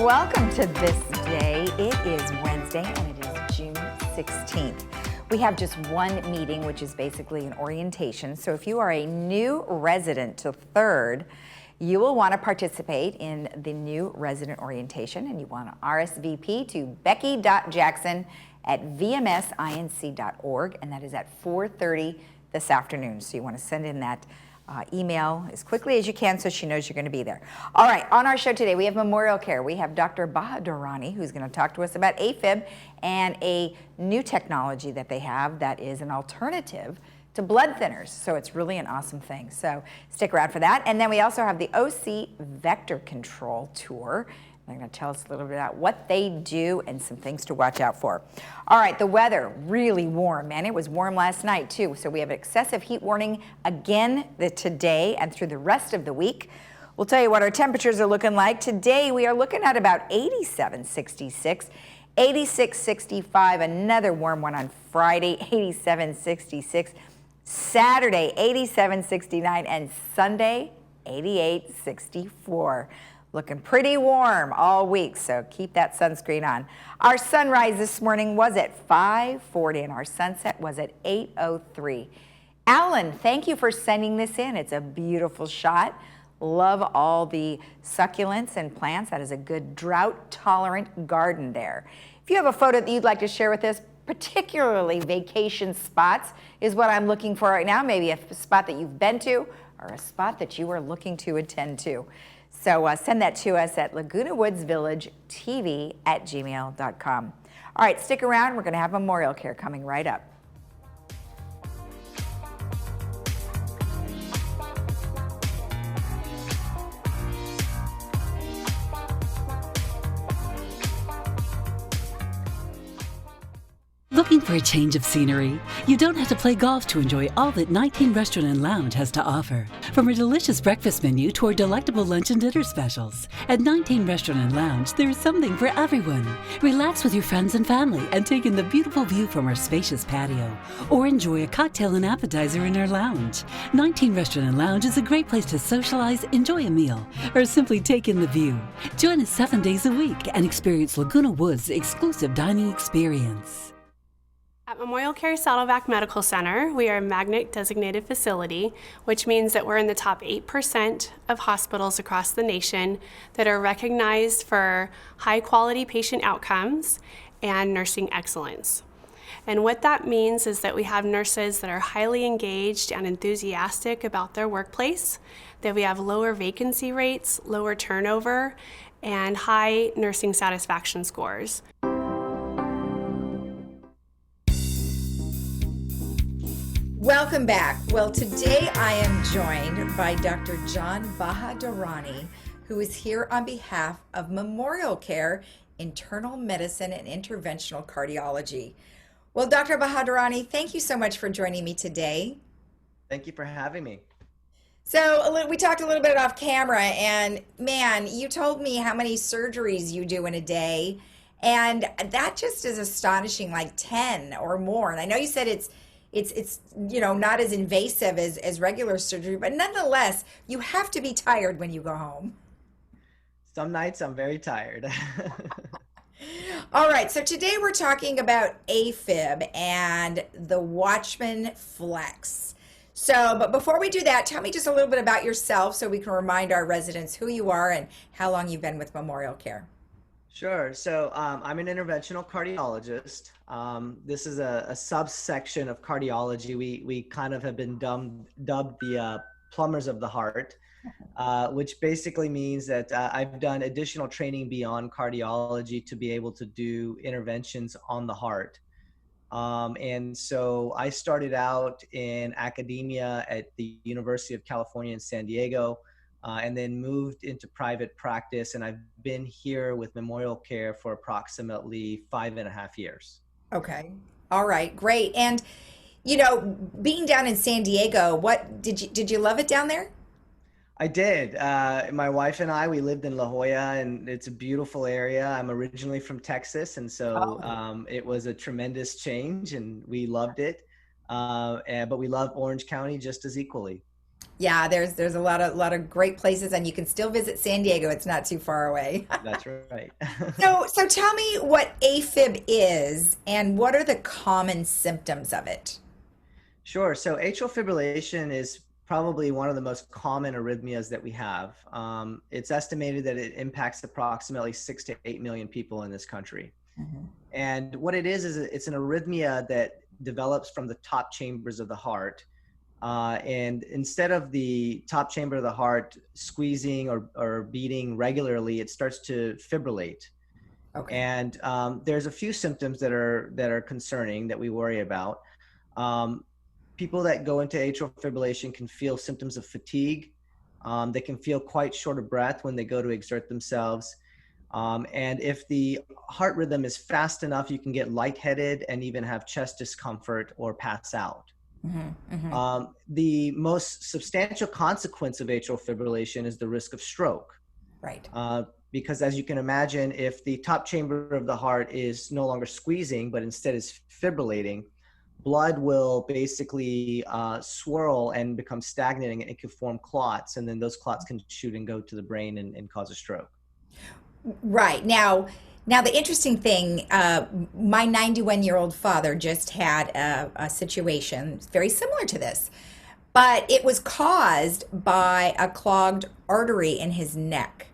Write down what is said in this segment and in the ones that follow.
welcome to This Day. It is Wednesday and it is June 16th. We have just one meeting, which is basically an orientation. So if you are a new resident to 3rd, you will want to participate in the new resident orientation, and you want to RSVP to becky.jackson@vmsinc.org, and that is at 4:30 this afternoon. So you want to send in that email as quickly as you can so she knows you're going to be there. All right, on our show today, we have Memorial Care. We have Dr. Bahadurani, who's going to talk to us about AFib and a new technology that they have that is an alternative to blood thinners. So it's really an awesome thing. So stick around for that. And then we also have the OC Vector Control Tour. They're going to tell us a little bit about what they do and some things to watch out for. All right, the weather, really warm, and it was warm last night too. So we have an excessive heat warning again today and through the rest of the week. We'll tell you what our temperatures are looking like. Today we are looking at about 87, 66, 86, 65, another warm one on Friday, 87, 66. Saturday, 87, 69, and Sunday, 88, 64. Looking pretty warm all week, so keep that sunscreen on. Our sunrise this morning was at 5:40, and our sunset was at 8:03. Alan, thank you for sending this in. It's a beautiful shot. Love all the succulents and plants. That is a good drought-tolerant garden there. If you have a photo that you'd like to share with us, particularly vacation spots is what I'm looking for right now. Maybe a spot that you've been to or a spot that you are looking to attend to. So send that to us at Laguna Woods Village TV@gmail.com. All right, stick around. We're going to have Memorial Care coming right up. Looking for a change of scenery? You don't have to play golf to enjoy all that 19 Restaurant and Lounge has to offer. From a delicious breakfast menu to our delectable lunch and dinner specials. At 19 Restaurant and Lounge, there is something for everyone. Relax with your friends and family and take in the beautiful view from our spacious patio. Or enjoy a cocktail and appetizer in our lounge. 19 Restaurant and Lounge is a great place to socialize, enjoy a meal, or simply take in the view. Join us 7 days a week and experience Laguna Woods' exclusive dining experience. At Memorial Care Saddleback Medical Center, we are a magnet designated facility, which means that we're in the top 8% of hospitals across the nation that are recognized for high quality patient outcomes and nursing excellence. And what that means is that we have nurses that are highly engaged and enthusiastic about their workplace, that we have lower vacancy rates, lower turnover, and high nursing satisfaction scores. Welcome back. Well, today I am joined by Dr. John Bahadurani, who is here on behalf of Memorial Care, Internal Medicine and Interventional Cardiology. Well, Dr. Bahadurani, thank you so much for joining me today. Thank you for having me. So we talked a little bit off camera, and man, you told me how many surgeries you do in a day, and that just is astonishing, like 10 or more. And I know you said it's not as invasive as regular surgery, but nonetheless, you have to be tired when you go home. Some nights I'm very tired. All right, so today we're talking about AFib and the Watchman Flex. So, but before we do that, tell me just a little bit about yourself so we can remind our residents who you are and how long you've been with Memorial Care. Sure. So I'm an interventional cardiologist. This is a subsection of cardiology. We kind of have been dubbed the plumbers of the heart, which basically means that I've done additional training beyond cardiology to be able to do interventions on the heart. And so I started out in academia at the University of California in San Diego. And then moved into private practice, and I've been here with Memorial Care for approximately 5.5 years. Okay. All right. Great. And being down in San Diego, what did you love it down there? I did. My wife and I, we lived in La Jolla, and it's a beautiful area. I'm originally from Texas, and so it was a tremendous change, and we loved it. But we love Orange County just as equally. Yeah, there's a lot of great places, and you can still visit San Diego. It's not too far away. That's right. So tell me what AFib is and what are the common symptoms of it? Sure. So atrial fibrillation is probably one of the most common arrhythmias that we have. It's estimated that it impacts approximately 6 to 8 million people in this country. Mhm. And what it is it's an arrhythmia that develops from the top chambers of the heart. And instead of the top chamber of the heart squeezing or beating regularly, it starts to fibrillate. Okay. And there's a few symptoms that are concerning that we worry about. Um, People that go into atrial fibrillation can feel symptoms of fatigue. They can feel quite short of breath when they go to exert themselves. And if the heart rhythm is fast enough, you can get lightheaded and even have chest discomfort or pass out. Hmm. Hmm. The most substantial consequence of atrial fibrillation is the risk of stroke. Right. Because as you can imagine, if the top chamber of the heart is no longer squeezing, but instead is fibrillating, blood will basically swirl and become stagnant, and it can form clots. And then those clots can shoot and go to the brain and cause a stroke. Right. Now the interesting thing, my 91-year-old father just had a situation very similar to this, but it was caused by a clogged artery in his neck.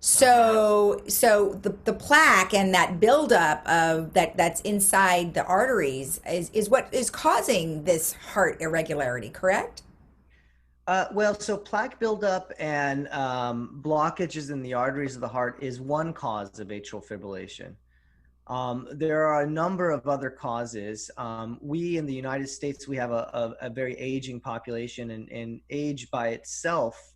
So the plaque and that buildup of that's inside the arteries is what is causing this heart irregularity, correct? Well, so plaque buildup and blockages in the arteries of the heart is one cause of atrial fibrillation. There are a number of other causes. We in the United States, we have a very aging population, and age by itself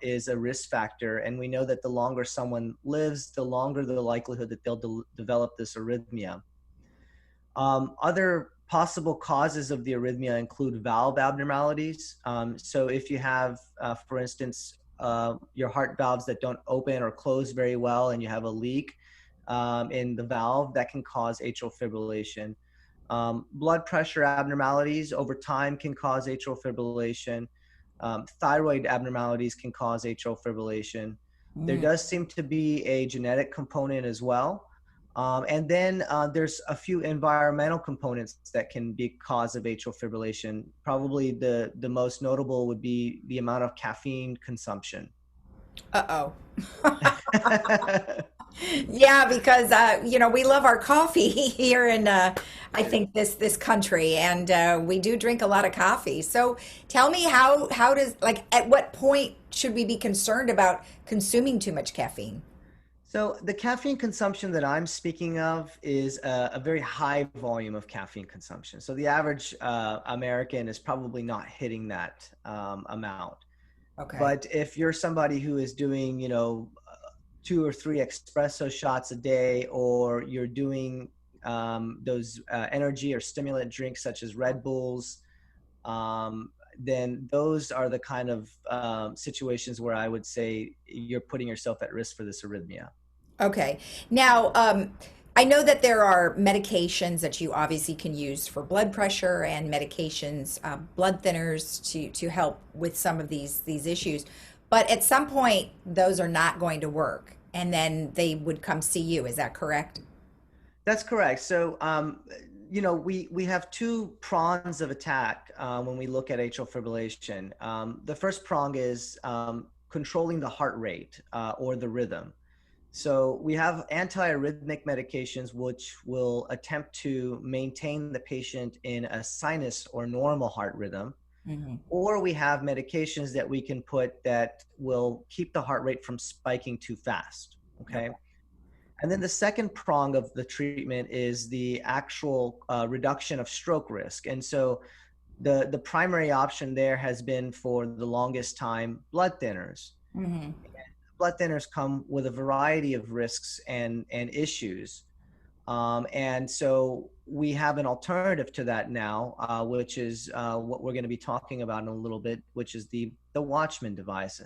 is a risk factor. And we know that the longer someone lives, the longer the likelihood that they'll develop this arrhythmia. Other possible causes of the arrhythmia include valve abnormalities. So if you have, for instance, your heart valves that don't open or close very well, and you have a leak in the valve, that can cause atrial fibrillation. Blood pressure abnormalities over time can cause atrial fibrillation. Thyroid abnormalities can cause atrial fibrillation. There Mm. does seem to be a genetic component as well. And then there's a few environmental components that can be cause of atrial fibrillation. Probably the most notable would be the amount of caffeine consumption. Uh-oh. Yeah, because we love our coffee here in I think this country, and we do drink a lot of coffee. So tell me how does like at what point should we be concerned about consuming too much caffeine? So the caffeine consumption that I'm speaking of is a very high volume of caffeine consumption. So the average American is probably not hitting that amount. Okay. But if you're somebody who is doing, 2 or 3 espresso shots a day, or you're doing those energy or stimulant drinks such as Red Bulls, then those are the kind of situations where I would say you're putting yourself at risk for this arrhythmia. Okay. Now, I know that there are medications that you obviously can use for blood pressure and medications, blood thinners to help with some of these issues. But at some point, those are not going to work, and then they would come see you. Is that correct? That's correct. So, we have two prongs of attack when we look at atrial fibrillation. The first prong is controlling the heart rate or the rhythm. So we have antiarrhythmic medications which will attempt to maintain the patient in a sinus or normal heart rhythm, Hmm. or we have medications that we can put that will keep the heart rate from spiking too fast. Okay. Okay. And then the second prong of the treatment is the actual reduction of stroke risk. And so the primary option there has been for the longest time blood thinners. Hmm. Blood thinners come with a variety of risks and issues. And so we have an alternative to that now, which is what we're going to be talking about in a little bit, which is the Watchman device.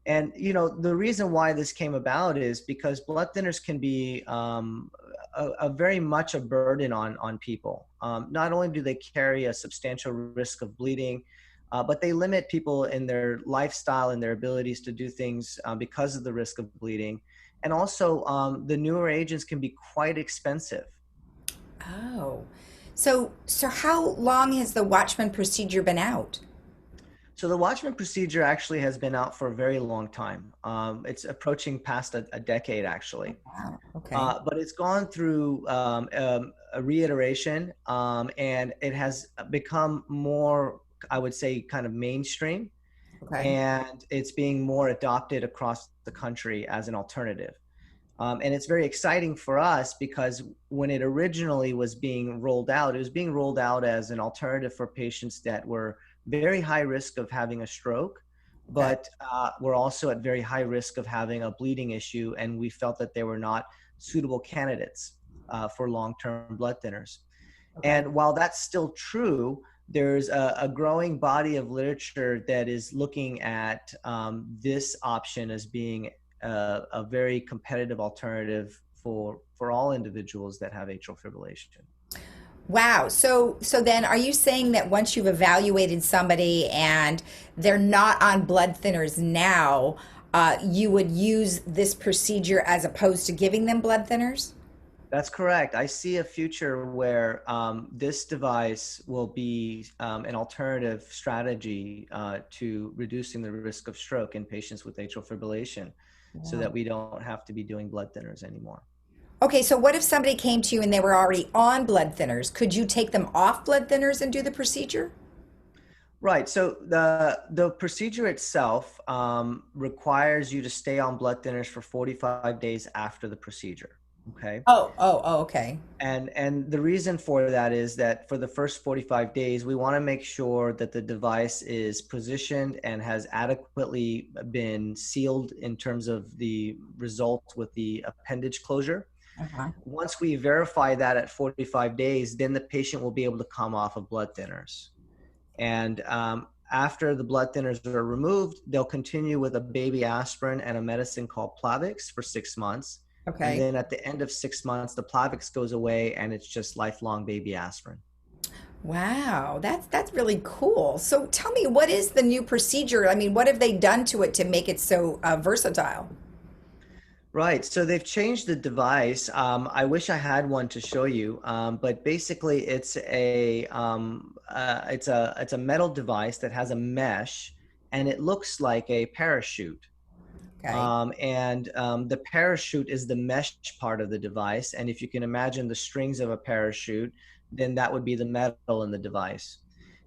And, the reason why this came about is because blood thinners can be a very much a burden on people. Not only do they carry a substantial risk of bleeding, but they limit people in their lifestyle and their abilities to do things because of the risk of bleeding. And also, the newer agents can be quite expensive. Oh, so how long has the Watchman procedure been out? So the Watchman procedure actually has been out for a very long time. It's approaching past a decade, actually. Wow. Okay. But it's gone through a reiteration, and it has become more, I would say, kind of mainstream, Okay. and it's being more adopted across the country as an alternative. And it's very exciting for us because when it originally was being rolled out, it was being rolled out as an alternative for patients that were very high risk of having a stroke, Okay. but were also at very high risk of having a bleeding issue. And we felt that they were not suitable candidates for long-term blood thinners. Okay. And while that's still true, there's a growing body of literature that is looking at this option as being a very competitive alternative for all individuals that have atrial fibrillation. Wow. So then are you saying that once you've evaluated somebody and they're not on blood thinners now, you would use this procedure as opposed to giving them blood thinners? That's correct. I see a future where this device will be an alternative strategy to reducing the risk of stroke in patients with atrial fibrillation, so that Wow. we don't have to be doing blood thinners anymore. Okay, so what if somebody came to you and they were already on blood thinners? Could you take them off blood thinners and do the procedure? Right. So the procedure itself requires you to stay on blood thinners for 45 days after the procedure. Okay. Oh, okay. And the reason for that is that for the first 45 days, we want to make sure that the device is positioned and has adequately been sealed in terms of the results with the appendage closure. Uh-huh. Once we verify that at 45 days, then the patient will be able to come off of blood thinners. And after the blood thinners are removed, they'll continue with a baby aspirin and a medicine called Plavix for 6 months. And Okay. then at the end of 6 months, the Plavix goes away and it's just lifelong baby aspirin. Wow, that's really cool. So tell me, what is the new procedure? I mean, what have they done to it to make it so versatile? Right. So they've changed the device. I wish I had one to show you, but basically it's a metal device that has a mesh, and it looks like a parachute. Okay. The parachute is the mesh part of the device. And if you can imagine the strings of a parachute, then that would be the metal in the device.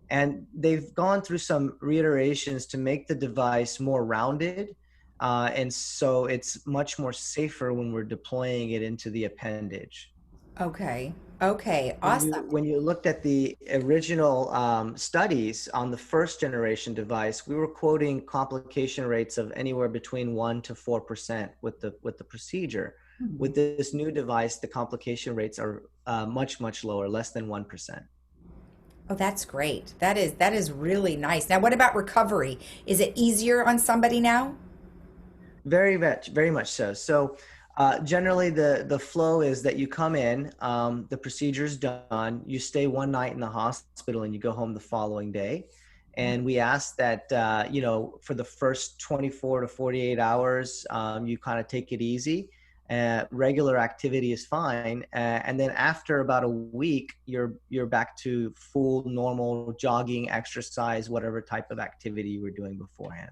And they've gone through some reiterations to make the device more rounded. And so it's much more safer when we're deploying it into the appendage. Okay. Okay. When Awesome. you looked at the original studies on the first generation device, we were quoting complication rates of anywhere between 1 to 4% with the procedure. With this new device, the complication rates are much lower, less than 1%. Oh, that's great. That is really nice. Now, what about recovery? Is it easier on somebody now? Very much so. So generally the flow is that you come in, the procedure's done, you stay one night in the hospital and you go home the following day. And we ask that, for the first 24 to 48 hours, you kind of take it easy. Regular activity is fine. And then after about a week, you're back to full normal jogging, exercise, whatever type of activity you were doing beforehand.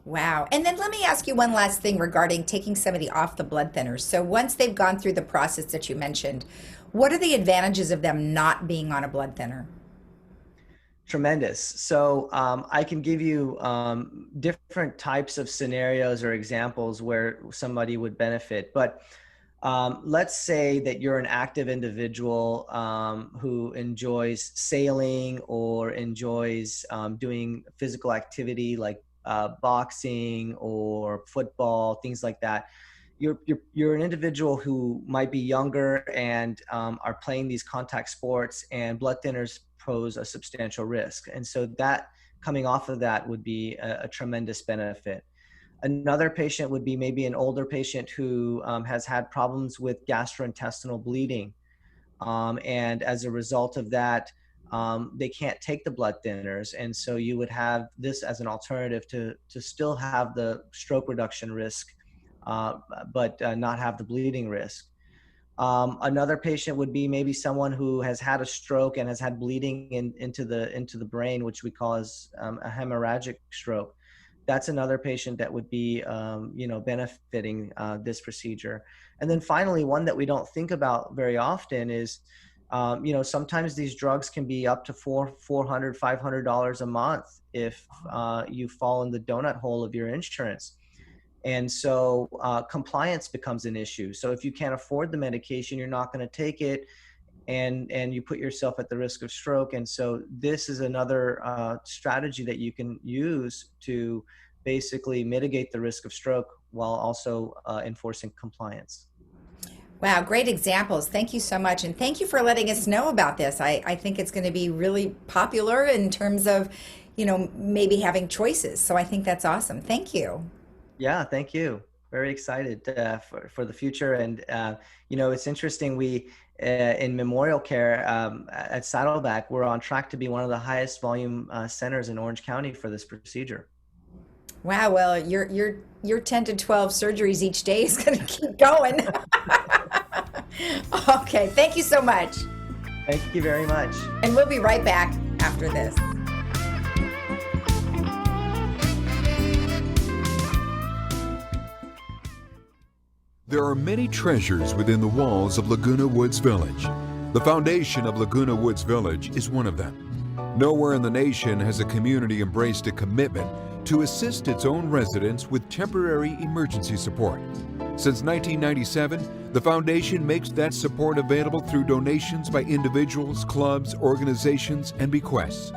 Wow. And then let me ask you one last thing regarding taking somebody off the blood thinners. So once they've gone through the process that you mentioned, what are the advantages of them not being on a blood thinner? Tremendous. So I can give you different types of scenarios or examples where somebody would benefit. But let's say that you're an active individual who enjoys sailing or enjoys doing physical activity like boxing or football, things like that. You're an individual who might be younger and are playing these contact sports, and blood thinners pose a substantial risk. And so that coming off of that would be a tremendous benefit. Another patient would be maybe an older patient who has had problems with gastrointestinal bleeding. And as a result of that, they can't take the blood thinners. And so you would have this as an alternative to still have the stroke reduction risk, but not have the bleeding risk. Another patient would be maybe someone who has had a stroke and has had bleeding into the brain, which we call as a hemorrhagic stroke. That's another patient that would be, benefiting this procedure. And then finally, one that we don't think about very often is, sometimes these drugs can be up to $400, $500 a month if you fall in the donut hole of your insurance. And so compliance becomes an issue. So if you can't afford the medication, you're not going to take it, and you put yourself at the risk of stroke. And so this is another strategy that you can use to basically mitigate the risk of stroke while also enforcing compliance. Wow, great examples. Thank you so much. And thank you for letting us know about this. I think it's going to be really popular in terms of, maybe having choices. So I think that's awesome. Thank you. Yeah, thank you. Very excited for the future. And, it's interesting. We, in memorial care at Saddleback, we're on track to be one of the highest volume centers in Orange County for this procedure. Wow, well, your 10 to 12 surgeries each day is going to keep going. Okay, thank you so much. Thank you very much. And we'll be right back after this. There are many treasures within the walls of Laguna Woods Village. The foundation of Laguna Woods Village is one of them. Nowhere in the nation has a community embraced a commitment to assist its own residents with temporary emergency support. Since 1997, the foundation makes that support available through donations by individuals, clubs, organizations, and bequests.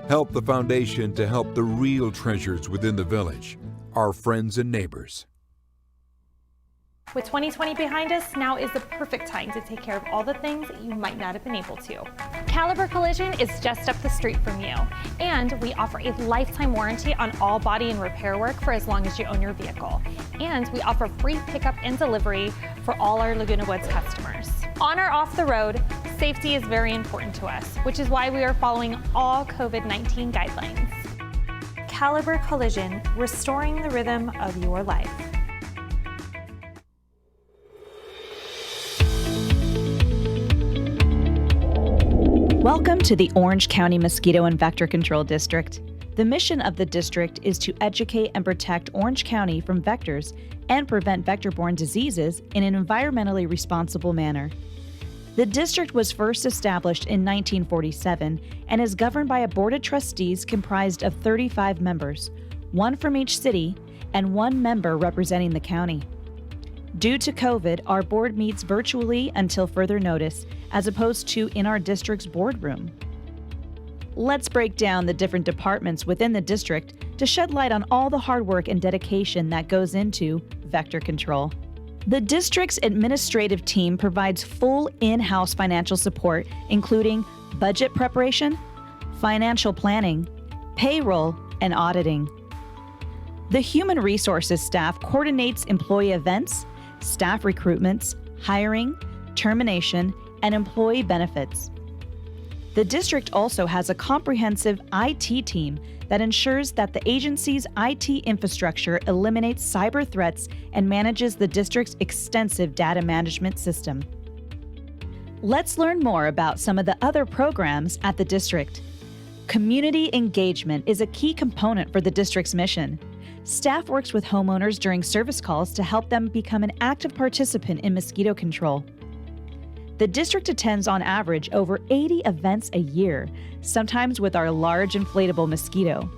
Help the foundation to help the real treasures within the village, our friends and neighbors. With 2020 behind us, now is the perfect time to take care of all the things that you might not have been able to. Caliber Collision is just up the street from you, and we offer a lifetime warranty on all body and repair work for as long as you own your vehicle. And we offer free pickup and delivery for all our Laguna Woods customers. On or off the road, safety is very important to us, which is why we are following all COVID-19 guidelines. Caliber Collision, restoring the rhythm of your life. Welcome to the Orange County Mosquito and Vector Control District. The mission of the district is to educate and protect Orange County from vectors and prevent vector-borne diseases in an environmentally responsible manner. The district was first established in 1947 and is governed by a board of trustees comprised of 35 members, one from each city and one member representing the county. Due to COVID, our board meets virtually until further notice, as opposed to in our district's boardroom. Let's break down the different departments within the district to shed light on all the hard work and dedication that goes into vector control. The district's administrative team provides full in-house financial support, including budget preparation, financial planning, payroll, and auditing. The human resources staff coordinates employee events, staff recruitments, hiring, termination, and employee benefits. The district also has a comprehensive IT team that ensures that the agency's IT infrastructure eliminates cyber threats and manages the district's extensive data management system. Let's learn more about some of the other programs at the district. Community engagement is a key component for the district's mission. Staff works with homeowners during service calls to help them become an active participant in mosquito control. The district attends on average over 80 events a year, sometimes with our large inflatable mosquito.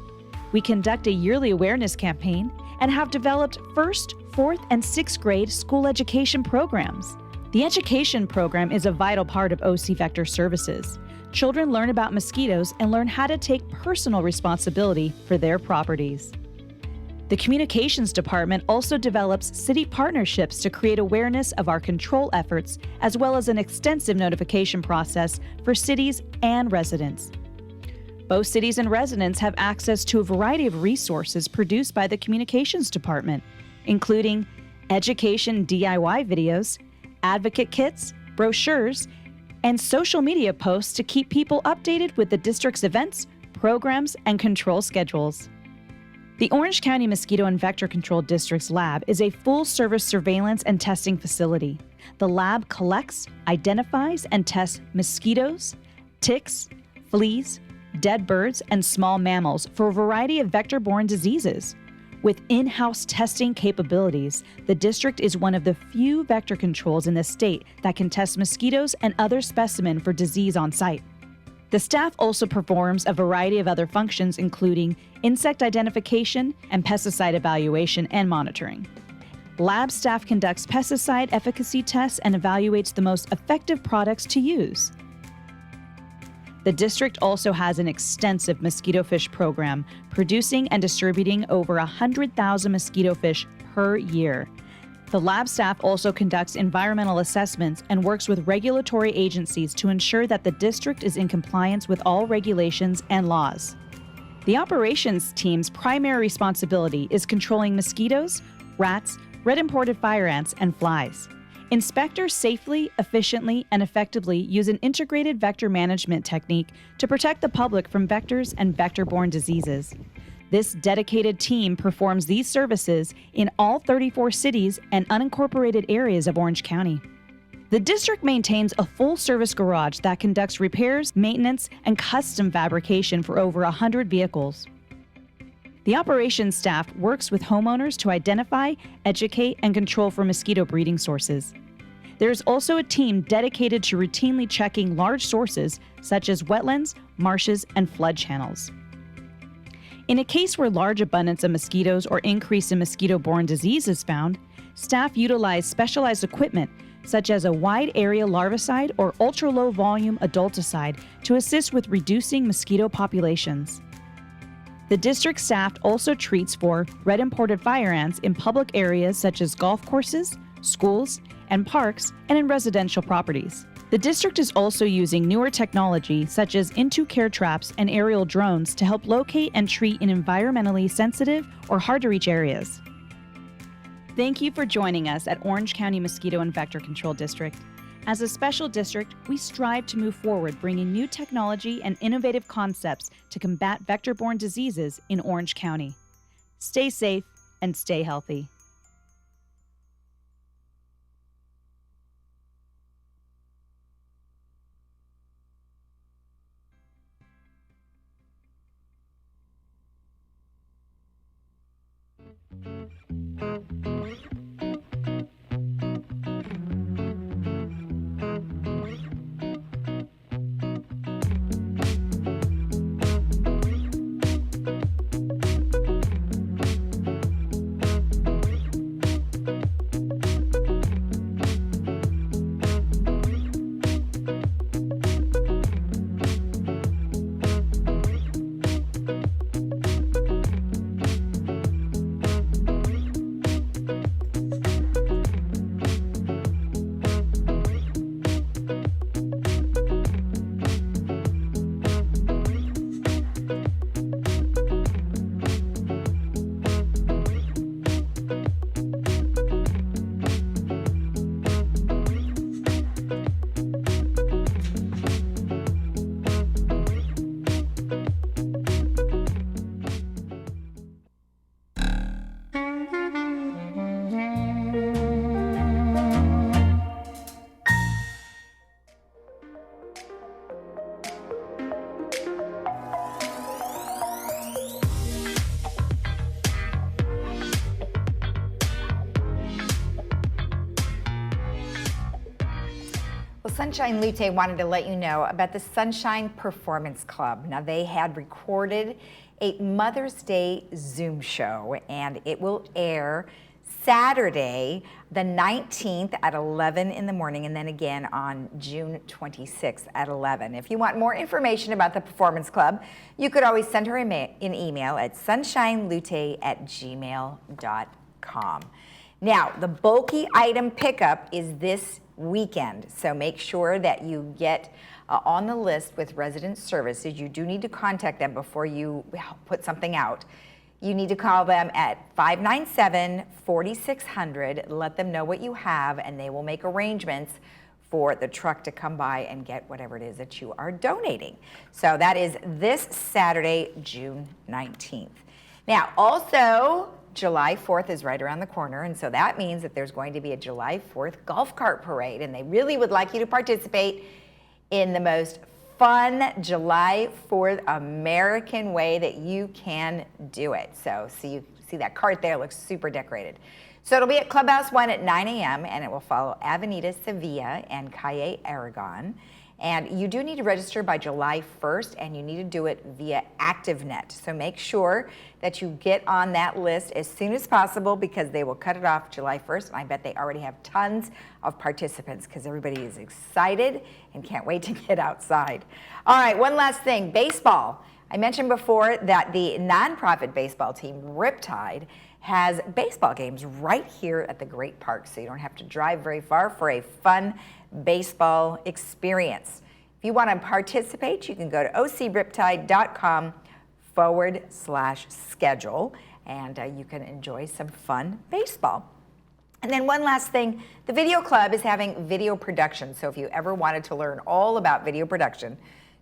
We conduct a yearly awareness campaign and have developed 1st, 4th, and 6th grade school education programs. The education program is a vital part of OC Vector services. Children learn about mosquitoes and learn how to take personal responsibility for their properties. The Communications Department also develops city partnerships to create awareness of our control efforts, as well as an extensive notification process for cities and residents. Both cities and residents have access to a variety of resources produced by the Communications Department, including education DIY videos, advocate kits, brochures, and social media posts to keep people updated with the district's events, programs, and control schedules. The Orange County Mosquito and Vector Control District's lab is a full-service surveillance and testing facility. The lab collects, identifies, and tests mosquitoes, ticks, fleas, dead birds, and small mammals for a variety of vector-borne diseases. With in-house testing capabilities, the district is one of the few vector controls in the state that can test mosquitoes and other specimens for disease on site. The staff also performs a variety of other functions, including insect identification and pesticide evaluation and monitoring. Lab staff conducts pesticide efficacy tests and evaluates the most effective products to use. The district also has an extensive mosquito fish program, producing and distributing over 100,000 mosquito fish per year. The lab staff also conducts environmental assessments and works with regulatory agencies to ensure that the district is in compliance with all regulations and laws. The operations team's primary responsibility is controlling mosquitoes, rats, red imported fire ants, and flies. Inspectors safely, efficiently, and effectively use an integrated vector management technique to protect the public from vectors and vector-borne diseases. This dedicated team performs these services in all 34 cities and unincorporated areas of Orange County. The district maintains a full-service garage that conducts repairs, maintenance, and custom fabrication for over 100 vehicles. The operations staff works with homeowners to identify, educate, and control for mosquito breeding sources. There is also a team dedicated to routinely checking large sources such as wetlands, marshes, and flood channels. In a case where large abundance of mosquitoes or increase in mosquito-borne disease is found, staff utilize specialized equipment such as a wide-area larvicide or ultra-low-volume adulticide to assist with reducing mosquito populations. The district staff also treats for red imported fire ants in public areas such as golf courses, schools, and parks, and in residential properties. The district is also using newer technology such as into-care traps and aerial drones to help locate and treat in environmentally sensitive or hard-to-reach areas. Thank you for joining us at Orange County Mosquito and Vector Control District. As a special district, we strive to move forward, bringing new technology and innovative concepts to combat vector-borne diseases in Orange County. Stay safe and stay healthy. Well, Sunshine Lute wanted to let you know about the Sunshine Performance Club. Now, they had recorded a Mother's Day Zoom show, and it will air Saturday, the 19th at 11 in the morning, and then again on June 26th at 11. If you want more information about the Performance Club, you could always send her an email at sunshinelute@gmail.com. Now, the bulky item pickup is this weekend, so make sure that you get on the list with Resident Services. You do need to contact them before you put something out. You need to call them at 597-4600, let them know what you have, and they will make arrangements for the truck to come by and get whatever it is that you are donating. So that is this Saturday, June 19th. Now, also, July 4th is right around the corner, and so that means that there's going to be a July 4th golf cart parade, and they really would like you to participate in the most fun July 4th American way that you can do it. So you see that cart there, looks super decorated. So it'll be at Clubhouse 1 at 9 a.m. and it will follow Avenida Sevilla and Calle Aragon. And you do need to register by July 1st, and you need to do it via ActiveNet. So make sure that you get on that list as soon as possible, because they will cut it off July 1st. And I bet they already have tons of participants because everybody is excited and can't wait to get outside. All right, one last thing, baseball. I mentioned before that the nonprofit baseball team, Riptide, has baseball games right here at the Great Park, so you don't have to drive very far for a fun baseball experience. If you want to participate, you can go to ocriptide.com/schedule, and you can enjoy some fun baseball. And then one last thing, the Video Club is having video production, so if you ever wanted to learn all about video production,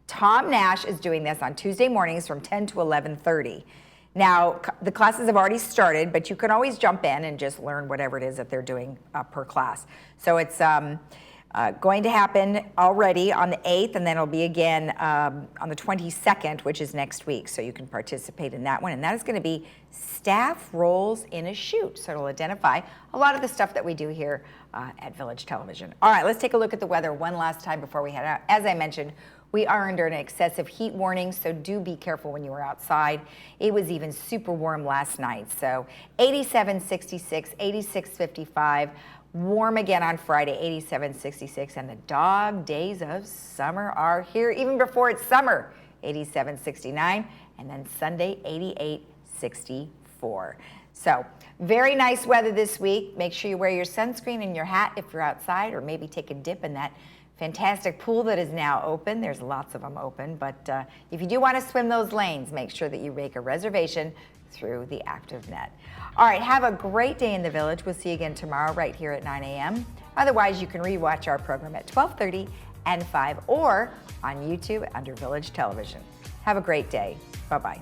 Tom Nash is doing this on Tuesday mornings from 10 to 11:30. Now, the classes have already started, but you can always jump in and just learn whatever it is that they're doing per class. So it's going to happen already on the 8th, and then it'll be again on the 22nd, which is next week. So you can participate in that one, and that is going to be staff roles in a shoot. So it'll identify a lot of the stuff that we do here at Village Television. All right, let's take a look at the weather one last time before we head out. As I mentioned, we are under an excessive heat warning, so do be careful when you are outside. It was even super warm last night, so 87, 66, 86, 55. Warm again on Friday, 87, 66, and the dog days of summer are here even before it's summer, 87, 69, and then Sunday, 88, 64. So very nice weather this week. Make sure you wear your sunscreen and your hat if you're outside, or maybe take a dip in that fantastic pool that is now open. There's lots of them open, but if you do want to swim those lanes, make sure that you make a reservation through the ActiveNet. All right, have a great day in the Village. We'll see you again tomorrow right here at 9 a.m. Otherwise, you can rewatch our program at 12:30 and 5, or on YouTube under Village Television. Have a great day. Bye-bye.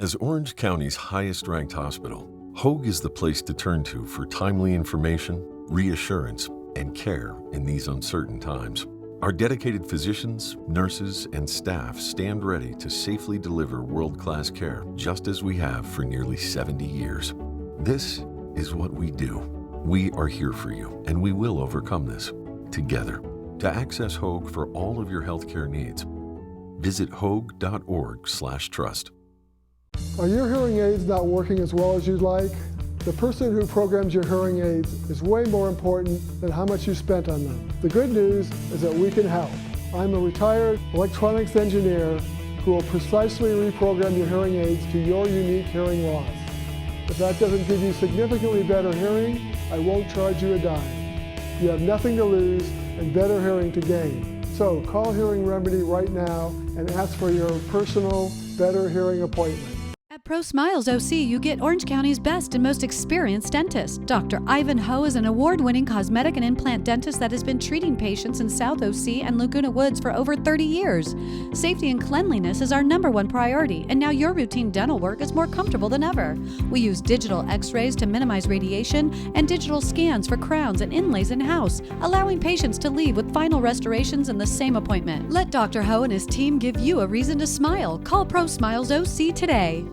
As Orange County's highest-ranked hospital, Hoag is the place to turn to for timely information, reassurance, and care in these uncertain times. Our dedicated physicians, nurses, and staff stand ready to safely deliver world-class care, just as we have for nearly 70 years. This is what we do. We are here for you, and we will overcome this together. To access Hoag for all of your healthcare needs, visit hoag.org/trust. Are your hearing aids not working as well as you'd like? The person who programs your hearing aids is way more important than how much you spent on them. The good news is that we can help. I'm a retired electronics engineer who will precisely reprogram your hearing aids to your unique hearing loss. If that doesn't give you significantly better hearing, I won't charge you a dime. You have nothing to lose and better hearing to gain. So call Hearing Remedy right now and ask for your personal better hearing appointment. At Pro Smiles OC, you get Orange County's best and most experienced dentist. Dr. Ivan Ho is an award-winning cosmetic and implant dentist that has been treating patients in South OC and Laguna Woods for over 30 years. Safety and cleanliness is our #1 priority, and now your routine dental work is more comfortable than ever. We use digital x-rays to minimize radiation and digital scans for crowns and inlays in-house, allowing patients to leave with final restorations in the same appointment. Let Dr. Ho and his team give you a reason to smile. Call Pro Smiles OC today.